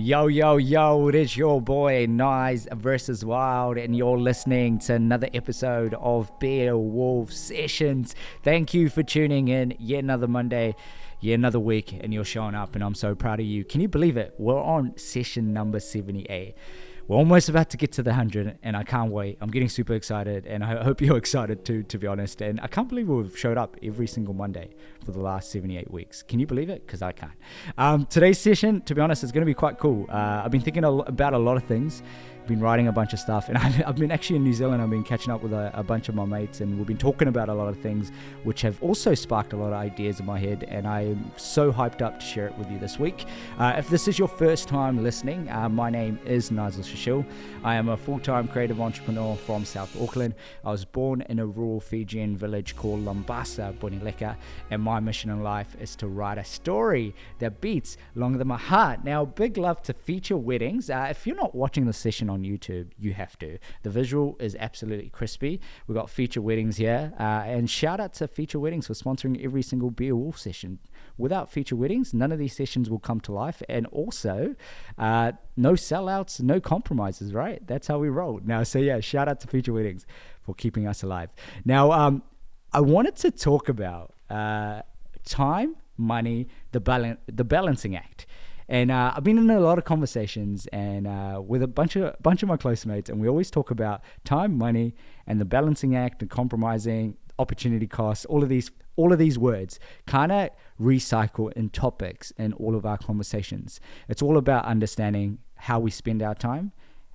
Yo, it is your boy Nayzel versus Wild, and you're listening to another episode of Beowulf Sessions. Thank you for tuning in yet another Monday, yet another week, and you're showing up, and I'm so proud of you. Can you believe it? We're on session number 78. We're almost about to get to the 100, and I can't wait. I'm getting super excited, and I hope you're excited too, to be honest. And I can't believe we've showed up every single Monday for the last 78 weeks. Can you believe it? Because I can't. Today's session, to be honest, is going to be quite cool. I've been thinking about a lot of things. Been writing a bunch of stuff, and I've been actually in New Zealand. I've been catching up with a bunch of my mates, and we've been talking about a lot of things which have also sparked a lot of ideas in my head, and I'm so hyped up to share it with you this week. If this is your first time listening, my name is Nayzel Sushil. I am a full-time creative entrepreneur from South Auckland. I was born in a rural Fijian village called Lambasa, Bonileka, and my mission in life is to write a story that beats longer than my heart. Now, big love to Feature Weddings. If you're not watching the session on YouTube, you have to. The visual is absolutely crispy. We've got Feature Weddings here, and shout out to Feature Weddings for sponsoring every single Beowulf session. Without Feature Weddings, none of these sessions will come to life, and also no sellouts, no compromises, right? That's how we roll. Now, so yeah, shout out to Feature Weddings for keeping us alive. Now, I wanted to talk about time, money, the balancing act. And I've been in a lot of conversations and with a bunch of my close mates, and we always talk about time, money, and the balancing act, and compromising, opportunity costs, all of these words kind of recycle in topics in all of our conversations. It's all about understanding how we spend our time,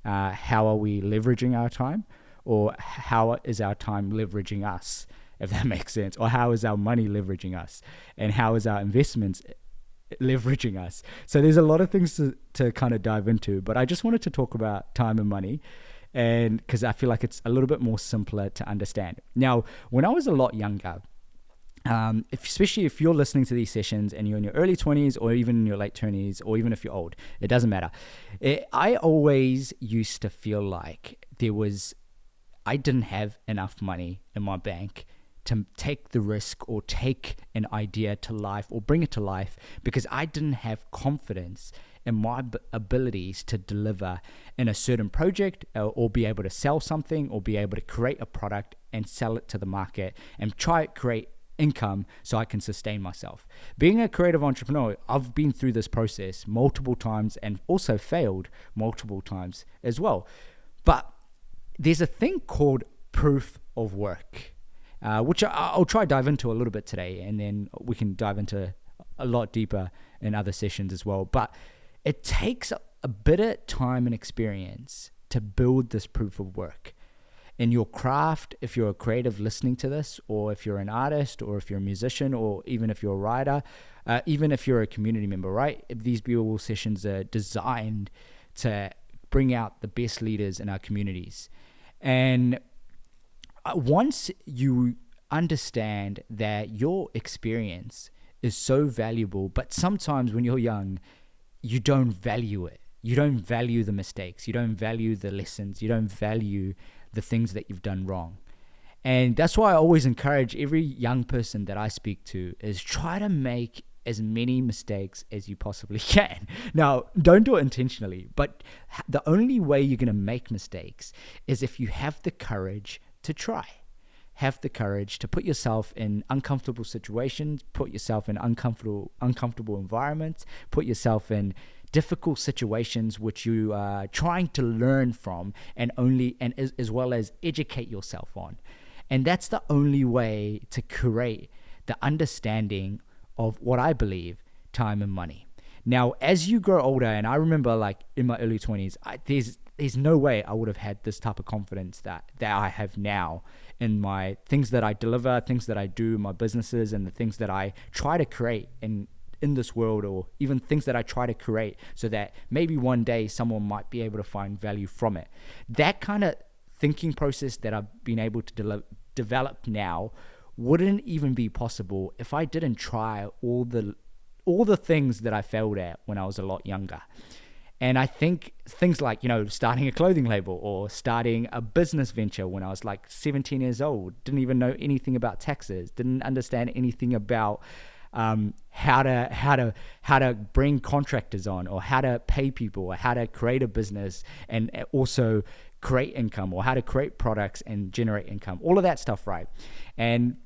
how are we leveraging our time, or how is our time leveraging us, if that makes sense, or how is our money leveraging us, and how is our investments leveraging us. So there's a lot of things to kind of dive into, but I just wanted to talk about time and money, and because I feel like it's a little bit more simpler to understand. Now, when I was a lot younger, especially if you're listening to these sessions and you're in your early 20s or even in your late 20s, or even if you're old, it doesn't matter. I always used to feel like I didn't have enough money in my bank to take the risk or take an idea to life or bring it to life, because I didn't have confidence in my abilities to deliver in a certain project, or be able to sell something, or be able to create a product and sell it to the market and try to create income so I can sustain myself. Being a creative entrepreneur, I've been through this process multiple times and also failed multiple times as well. But there's a thing called proof of work, which I'll try to dive into a little bit today, and then we can dive into a lot deeper in other sessions as well. But it takes a bit of time and experience to build this proof of work in your craft. If you're a creative listening to this, or if you're an artist, or if you're a musician, or even if you're a writer, even if you're a community member, right? These Beowulf sessions are designed to bring out the best leaders in our communities. And once you understand that your experience is so valuable, but sometimes when you're young, you don't value it. You don't value the mistakes. You don't value the lessons. You don't value the things that you've done wrong. And that's why I always encourage every young person that I speak to is try to make as many mistakes as you possibly can. Now, don't do it intentionally, but the only way you're going to make mistakes is if you have the courage to try. Have the courage to put yourself in uncomfortable situations, put yourself in uncomfortable environments, put yourself in difficult situations which you are trying to learn from, and as well as educate yourself on. And that's the only way to create the understanding of what I believe time and money. Now, as you grow older, and I remember like in my early 20s, there's no way I would have had this type of confidence that I have now in my things that I deliver, things that I do, my businesses, and the things that I try to create in this world, or even things that I try to create so that maybe one day someone might be able to find value from it. That kind of thinking process that I've been able to develop now wouldn't even be possible if I didn't try all the things that I failed at when I was a lot younger. And I think things like, starting a clothing label or starting a business venture when I was like 17 years old, didn't even know anything about taxes, didn't understand anything about how to bring contractors on, or how to pay people, or how to create a business and also create income, or how to create products and generate income, all of that stuff, right? And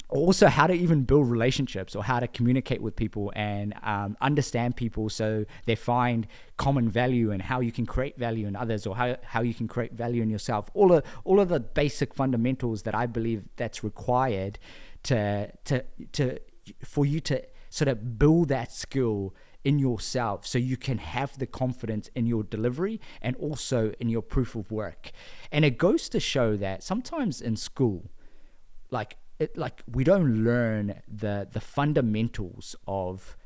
also how to even build relationships, or how to communicate with people and understand people so they find common value, and how you can create value in others, or how you can create value in yourself. All of the basic fundamentals that I believe that's required for you to sort of build that skill in yourself, so you can have the confidence in your delivery and also in your proof of work. And it goes to show that sometimes in school, like we don't learn the fundamentals of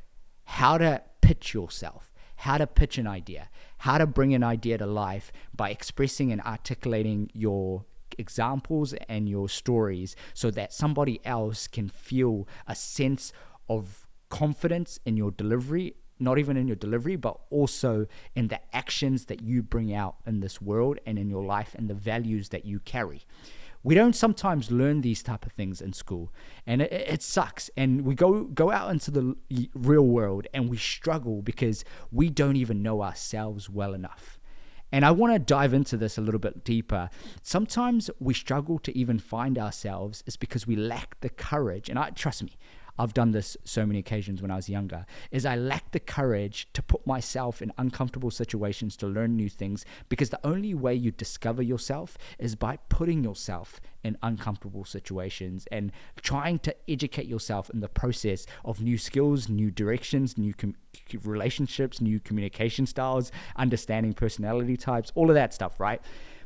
how to pitch yourself, how to pitch an idea, how to bring an idea to life by expressing and articulating your examples and your stories, so that somebody else can feel a sense of confidence in your delivery, not even in your delivery, but also in the actions that you bring out in this world and in your life, and the values that you carry. We don't sometimes learn these type of things in school, and it sucks. And we go out into the real world and we struggle because we don't even know ourselves well enough. And I want to dive into this a little bit deeper. Sometimes we struggle to even find ourselves is because we lack the courage. And trust me, I've done this so many occasions when I was younger, is I lacked the courage to put myself in uncomfortable situations to learn new things, because the only way you discover yourself is by putting yourself in uncomfortable situations and trying to educate yourself in the process of new skills, new directions, new relationships, new communication styles, understanding personality types, all of that stuff, right?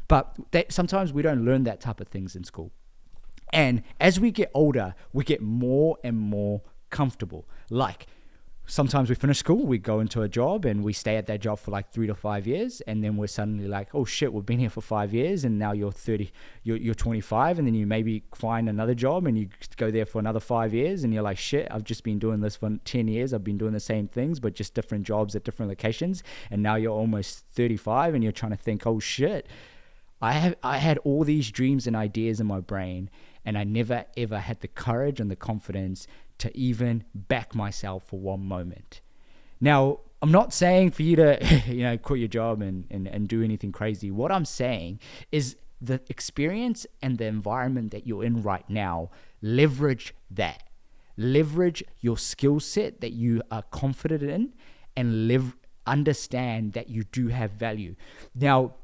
But sometimes we don't learn that type of things in school. And as we get older, we get more and more comfortable. Like sometimes we finish school, we go into a job and we stay at that job for like 3 to 5 years. And then we're suddenly like, oh shit, we've been here for 5 years and now you're 30, you're 25. And then you maybe find another job and you go there for another 5 years. And you're like, shit, I've just been doing this for 10 years. I've been doing the same things, but just different jobs at different locations. And now you're almost 35 and you're trying to think, oh shit, I had all these dreams and ideas in my brain, and I never ever had the courage and the confidence to even back myself for one moment. Now, I'm not saying for you to quit your job and do anything crazy. What I'm saying is the experience and the environment that you're in right now, leverage that. Leverage your skill set that you are confident in, and understand that you do have value. Now,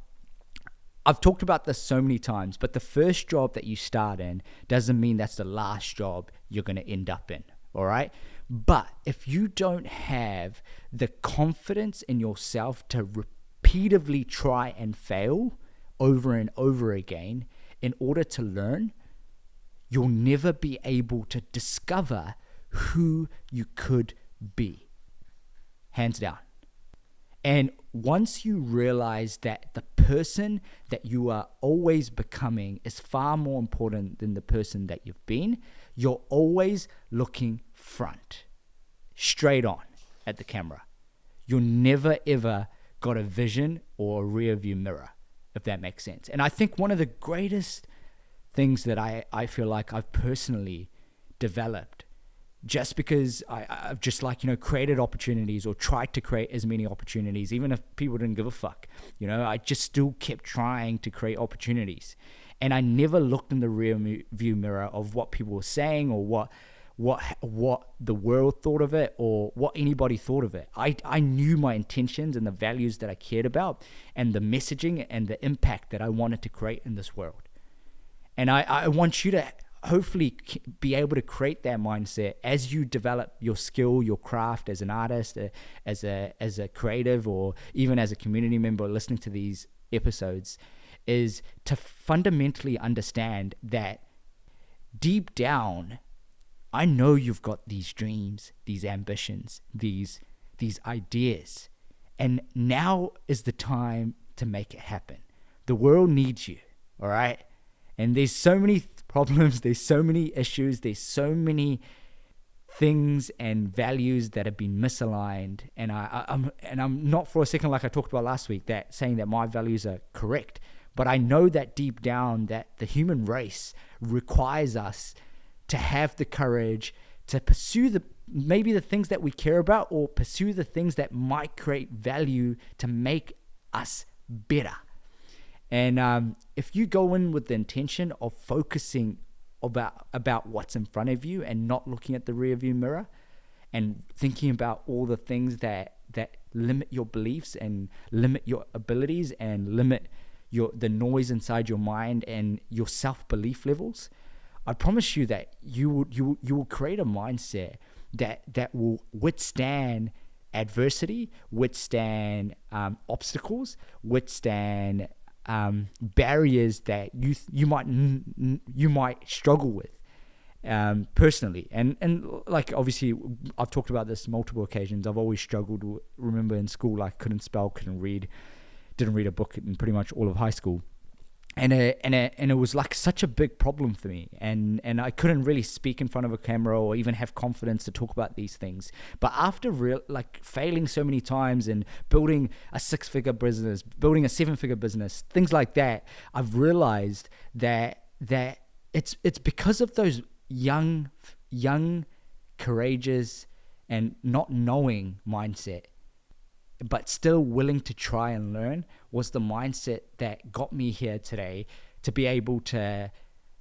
I've talked about this so many times, but the first job that you start in doesn't mean that's the last job you're going to end up in, all right? But if you don't have the confidence in yourself to repeatedly try and fail over and over again in order to learn, you'll never be able to discover who you could be. Hands down. And once you realize that the person that you are always becoming is far more important than the person that you've been, you're always looking front, straight on at the camera. You'll never ever got a vision or a rear view mirror, if that makes sense. And I think one of the greatest things that I feel like I've personally developed, just because I've just created opportunities or tried to create as many opportunities, even if people didn't give a fuck, I just still kept trying to create opportunities. And I never looked in the rear view mirror of what people were saying, or what the world thought of it, or what anybody thought of it. I knew my intentions and the values that I cared about, and the messaging and the impact that I wanted to create in this world. And I want you to hopefully be able to create that mindset as you develop your skill, your craft as an artist, as a creative, or even as a community member listening to these episodes, is to fundamentally understand that deep down, I know you've got these dreams, these ambitions, these ideas, and now is the time to make it happen. The world needs you, all right? And there's so many problems, there's so many issues, there's so many things and values that have been misaligned. And I'm not for a second, like I talked about last week, that saying that my values are correct. But I know that deep down that the human race requires us to have the courage to pursue maybe the things that we care about, or pursue the things that might create value to make us better. And if you go in with the intention of focusing about what's in front of you and not looking at the rearview mirror and thinking about all the things that limit your beliefs and limit your abilities and limit the noise inside your mind and your self-belief levels, I promise you that you will create a mindset that will withstand adversity, withstand obstacles, withstand barriers that you might struggle with personally. And like, obviously I've talked about this multiple occasions. I've always struggled. Remember in school, like, couldn't spell, couldn't read, didn't read a book in pretty much all of high school. And it was like such a big problem for me, and I couldn't really speak in front of a camera or even have confidence to talk about these things. But after failing so many times and building a 6-figure business, building a 7-figure business, things like that, I've realized that it's because of those young, courageous, and not knowing mindset, but still willing to try and learn, was the mindset that got me here today, to be able to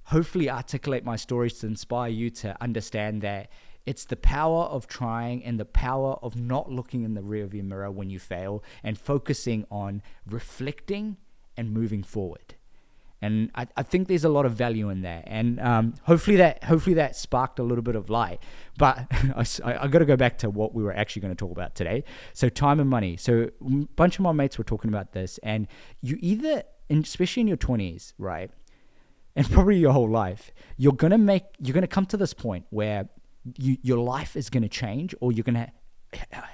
hopefully articulate my stories to inspire you to understand that it's the power of trying and the power of not looking in the rearview mirror when you fail and focusing on reflecting and moving forward. And I think there's a lot of value in that. And hopefully that sparked a little bit of light. But I got to go back to what we were actually going to talk about today. So time and money. So a bunch of my mates were talking about this. And you either, especially in your 20s, right, and probably your whole life, you're going to come to this point where your life is going to change, or you're going to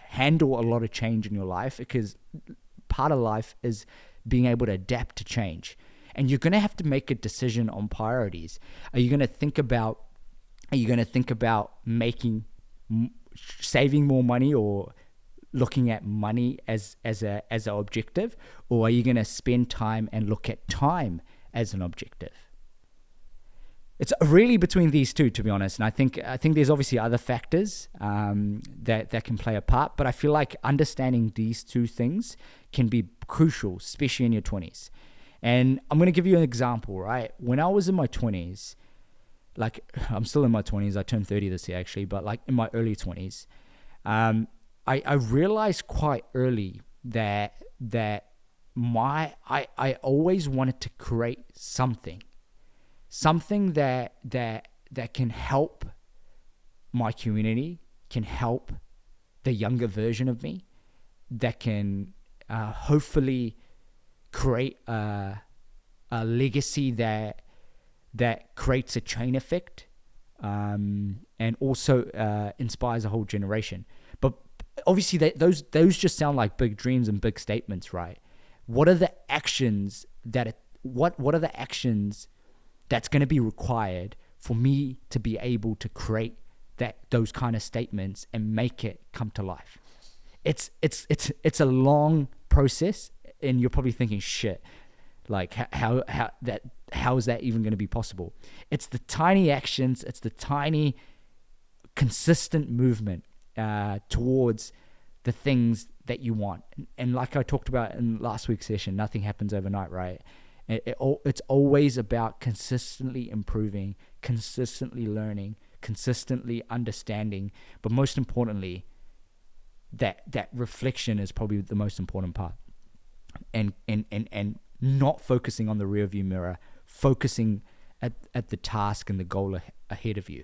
handle a lot of change in your life, because part of life is being able to adapt to change. And you're going to have to make a decision on priorities. Are you going to think about saving more money, or looking at money as an objective? Or are you going to spend time and look at time as an objective? It's really between these two, to be honest. And I think there's obviously other factors that can play a part, but I feel like understanding these two things can be crucial, especially in your 20s. And I'm going to give you an example, right? When I was in my 20s, like, I'm still in my 20s, I turned 30 this year actually, but like in my early 20s, I realized quite early that I always wanted to create something that can help my community, can help the younger version of me, that can hopefully create a legacy that creates a chain effect, and also inspires a whole generation. But obviously those just sound like big dreams and big statements, right? What are the actions what are the actions that's going to be required for me to be able to create those kind of statements and make it come to life? It's a long process. And you're probably thinking, shit, like how is that even going to be possible? It's the tiny actions, it's the tiny consistent movement towards the things that you want. And like I talked about in last week's session, nothing happens overnight, right? It's always about consistently improving, consistently learning, consistently understanding, but most importantly, that reflection is probably the most important part. And not focusing on the rearview mirror, focusing at the task and the goal ahead of you.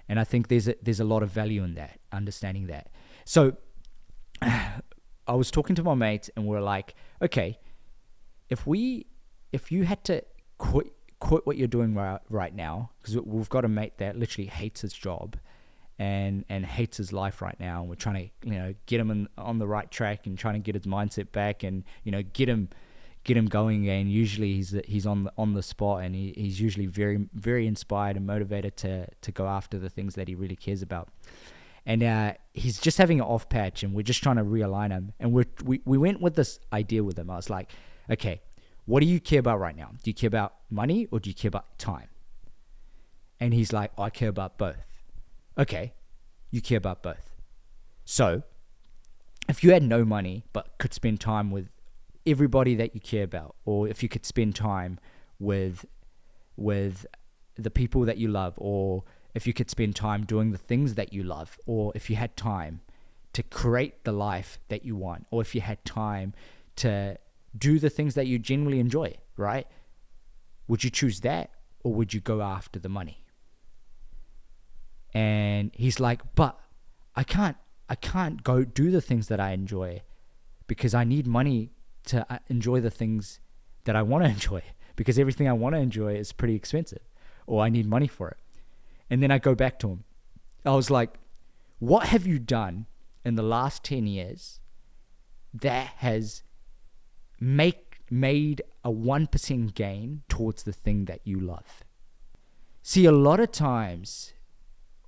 And I think there's a lot of value in that, understanding that. So I was talking to my mates, and we're like, okay, if you had to quit what you're doing right now, because we've got a mate that literally hates his job and hates his life right now, and we're trying to get him on the right track and trying to get his mindset back, and get him going again. Usually he's on the spot, and he's usually very, very inspired and motivated to go after the things that he really cares about. And he's just having an off patch, and we're just trying to realign him. And we went with this idea with him. I was like, okay, what do you care about right now? Do you care about money, or do you care about time? And he's like, I care about both. Okay, you care about both. So if you had no money but could spend time with everybody that you care about, or if you could spend time with the people that you love, or if you could spend time doing the things that you love, or if you had time to create the life that you want, or if you had time to do the things that you genuinely enjoy, right? Would you choose that, or would you go after the money? And he's like, but I can't go do the things that I enjoy because I need money to enjoy the things that I want to enjoy, because everything I want to enjoy is pretty expensive, or I need money for it. And then I go back to him. I was like, what have you done in the last 10 years that has made a 1% gain towards the thing that you love? See, a lot of times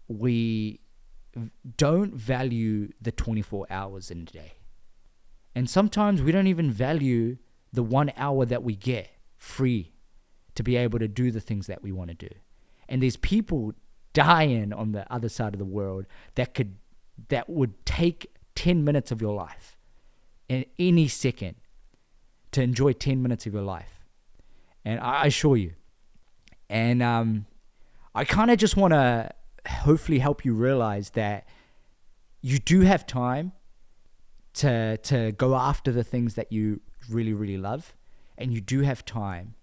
we don't value the 24 hours in a day. And sometimes we don't even value the 1 hour that we get free to be able to do the things that we want to do. And there's people dying on the other side of the world that would take 10 minutes of your life in any second to enjoy 10 minutes of your life. And I assure you. And I kind of just want to hopefully help you realize that you do have time to go after the things that you really, really love. And you do have time,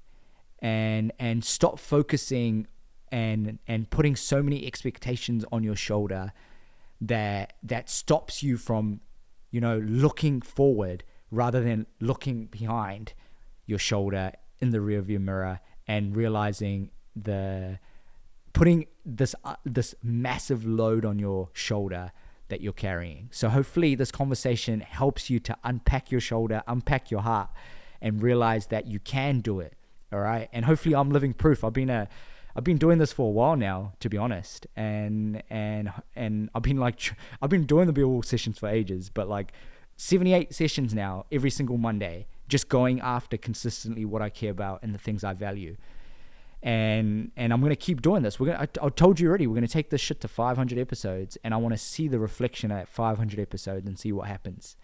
and stop focusing and putting so many expectations on your shoulder that stops you from, looking forward rather than looking behind your shoulder in the rearview mirror and realizing putting this massive load on your shoulder that you're carrying. So hopefully this conversation helps you to unpack your shoulder, unpack your heart, and realize that you can do it. All right. And hopefully I'm living proof. I've been doing this for a while now, to be honest. And I've been doing the Be All sessions for ages, but like 78 sessions now, every single Monday, just going after consistently what I care about and the things I value. And I'm going to keep doing this. I told you already, we're going to take this shit to 500 episodes, and I want to see the reflection at 500 episodes and see what happens.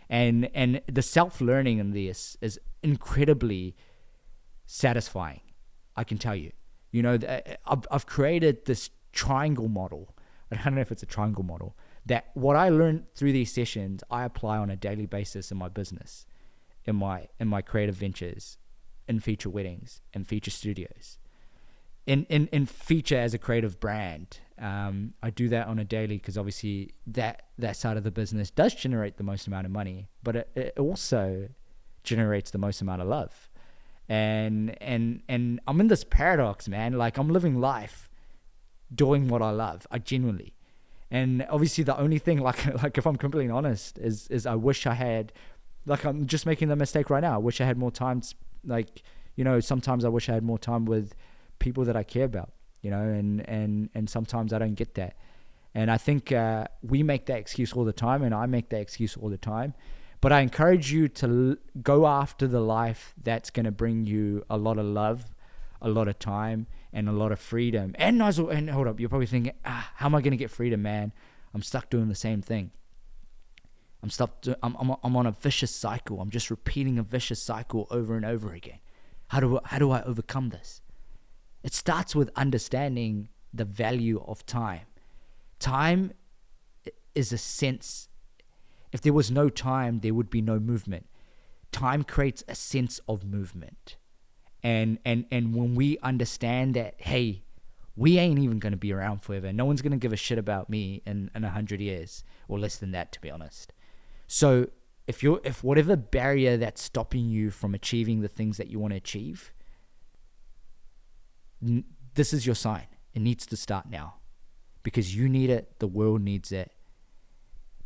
And the self-learning in this is incredibly satisfying, I can tell you. I've created this triangle model. I don't know if it's a triangle model, that what I learned through these sessions, I apply on a daily basis in my business, in my creative ventures, in feature weddings, and feature studios, in feature as a creative brand. I do that on a daily because obviously that side of the business does generate the most amount of money, but it also generates the most amount of love. And I'm in this paradox, man. Like, I'm living life doing what I love. I genuinely. And obviously the only thing, like if I'm completely honest, is I wish I had, like, I'm just making the mistake right now. I wish I had more time. Sometimes I wish I had more time with people that I care about, and sometimes I don't get that. And I think we make that excuse all the time, and I make that excuse all the time. But I encourage you to go after the life that's going to bring you a lot of love, a lot of time, and a lot of freedom. And Nayzel, and hold up, you're probably thinking, how am I going to get freedom, man? I'm stuck doing the same thing. I'm on a vicious cycle. I'm just repeating a vicious cycle over and over again. How do I overcome this? It starts with understanding the value of time. Time is a sense. If there was no time, there would be no movement. Time creates a sense of movement. And when we understand that, hey, we ain't even going to be around forever. No one's going to give a shit about me in 100 years, or less than that, to be honest. So if whatever barrier that's stopping you from achieving the things that you want to achieve, this is your sign. It needs to start now, because you need it. The world needs it.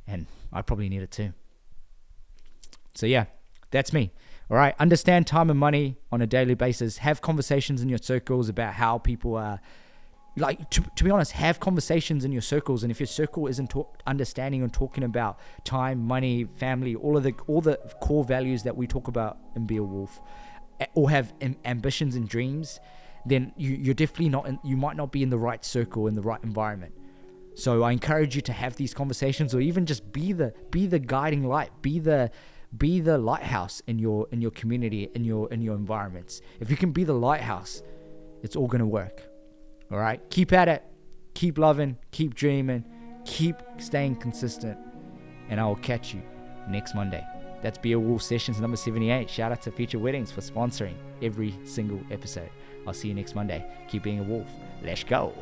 And I probably need it too. So yeah, that's me. All right. Understand time and money on a daily basis. Have conversations in your circles about how people are, like, to be honest, have conversations in your circles. And if your circle isn't understanding and talking about time, money, family, all the core values that we talk about in Be a Wolf, or have ambitions and dreams, then you're definitely not. You might not be in the right circle, in the right environment. So I encourage you to have these conversations, or even just be the guiding light, be the lighthouse in your community, in your environments. If you can be the lighthouse, it's all gonna work. All right, keep at it, keep loving, keep dreaming, keep staying consistent, and I will catch you next Monday. That's Beowulf Sessions number 78. Shout out to Future Weddings for sponsoring every single episode. I'll see you next Monday. Keep being a wolf. Let's go.